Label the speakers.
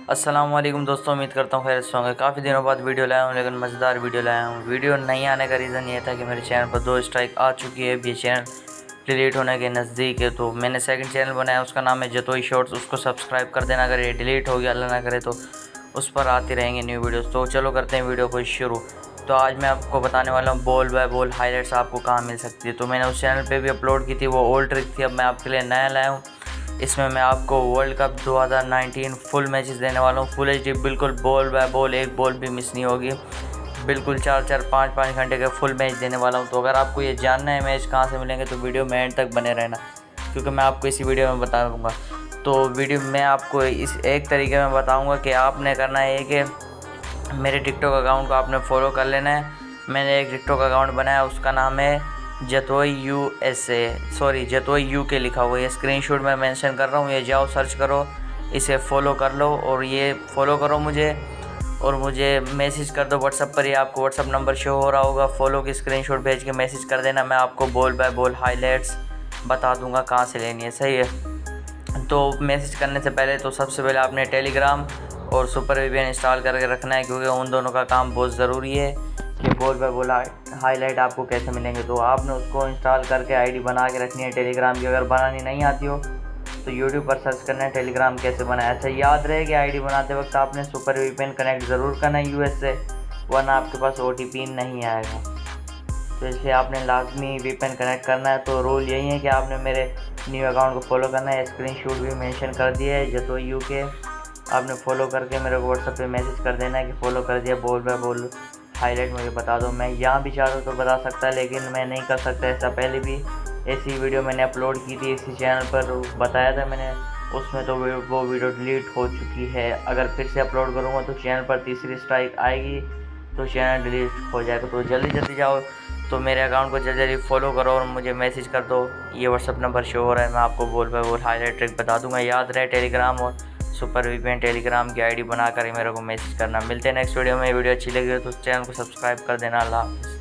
Speaker 1: अस्सलाम वालेकुम दोस्तों, उम्मीद करता हूँ खैर से होंगे। काफ़ी दिनों बाद वीडियो लाया हूँ, लेकिन मज़ेदार वीडियो लाया हूँ। वीडियो नहीं आने का रीज़न ये था कि मेरे चैनल पर 2 स्ट्राइक आ चुकी है। ये चैनल डिलीट होने के नज़दीक है, तो मैंने सेकंड चैनल बनाया, उसका नाम है जतोई शॉर्ट्स। उसको सब्सक्राइब कर देना। अगर ये डिलीट हो गया, अल्लाह ना करे, तो उस पर आती रहेंगे न्यू वीडियोज़। तो चलो करते हैं वीडियो को शुरू। तो आज मैं आपको बताने वाला हूँ बॉल बाय बॉल हाईलाइट्स आपको कहाँ मिल सकती है। तो मैंने उस चैनल पे भी अपलोड की थी, वो ओल्ड ट्रिक थी। अब मैं आपके लिए नया लाया हूँ। इसमें मैं आपको वर्ल्ड कप 2019 फुल मैचेस देने वाला हूँ, फुल एचडी, बिल्कुल बॉल बाय बॉल, एक बॉल भी मिस नहीं होगी। बिल्कुल 4-4 5-5 घंटे के फुल मैच देने वाला हूँ। तो अगर आपको ये जानना है मैच कहाँ से मिलेंगे, तो वीडियो में एंड तक बने रहना, क्योंकि मैं आपको इसी वीडियो में बता दूँगा। तो वीडियो में आपको इस एक तरीके में बताऊँगा कि आपने करना है कि मेरे टिकटॉक अकाउंट को आपने फॉलो कर लेना है। मैंने एक टिकटॉक अकाउंट बनाया, उसका नाम है जतोई जतोई यूके लिखा हुआ है। ये स्क्रीनशॉट मैं मेंशन कर रहा हूँ, ये जाओ सर्च करो, इसे फॉलो कर लो और ये फॉलो करो मुझे, और मुझे मैसेज कर दो व्हाट्सअप पर। ये आपको व्हाट्सअप नंबर शो हो रहा होगा, फॉलो की स्क्रीनशॉट भेज के मैसेज कर देना। मैं आपको बॉल बाय बॉल हाईलाइट्स बता दूंगा कहाँ से लेनी है, सही है। तो मैसेज करने से पहले तो सबसे पहले आपने टेलीग्राम और सुपर वीपीएन इंस्टॉल करके रखना है, क्योंकि उन दोनों का काम बहुत ज़रूरी है कि बॉल बाय बॉल हाईलाइट आपको कैसे मिलेंगे। तो आपने उसको इंस्टॉल करके आईडी बना के रखनी है टेलीग्राम की। अगर बनानी नहीं आती हो तो यूट्यूब पर सर्च करना है टेलीग्राम कैसे बनाया। अच्छा, याद रहे कि आईडी बनाते वक्त आपने सुपर वीपीएन कनेक्ट ज़रूर करना है यूएस से, वरना आपके पास ओटीपी नहीं आएगा। तो इसलिए आपने लाजमी वीपीएन कनेक्ट करना है। तो रूल यही है कि आपने मेरे न्यू अकाउंट को फॉलो करना है। स्क्रीनशॉट भी मेंशन कर दिया है जतोई यूके, आपने फॉलो करके मेरे को व्हाट्सएप पे मैसेज कर देना है कि फॉलो कर दिया, बॉल बाय बॉल हाईलाइट मुझे बता दो। मैं यहाँ भी चाहता तो बता सकता, लेकिन मैं नहीं कर सकता ऐसा। पहले भी ऐसी वीडियो मैंने अपलोड की थी इसी चैनल पर, बताया था मैंने उसमें, तो वो वीडियो डिलीट हो चुकी है। अगर फिर से अपलोड करूँगा तो चैनल पर तीसरी स्ट्राइक आएगी, तो चैनल डिलीट हो जाएगा। तो जल्दी जल्दी जाओ, तो मेरे अकाउंट को जल्दी जल्दी फॉलो करो और मुझे मैसेज कर दो। ये व्हाट्सअप नंबर शो हो रहा है, मैं आपको ball by ball highlight trick बता दूंगा। याद रहे टेलीग्राम और सुपर वीपीएन टेलीग्राम की आईडी बनाकर ही मेरे को मैसेज करना। मिलते हैं नेक्स्ट वीडियो में। वीडियो अच्छी लगी हो तो चैनल को सब्सक्राइब कर देना। अल्लाह हाफ़िज़।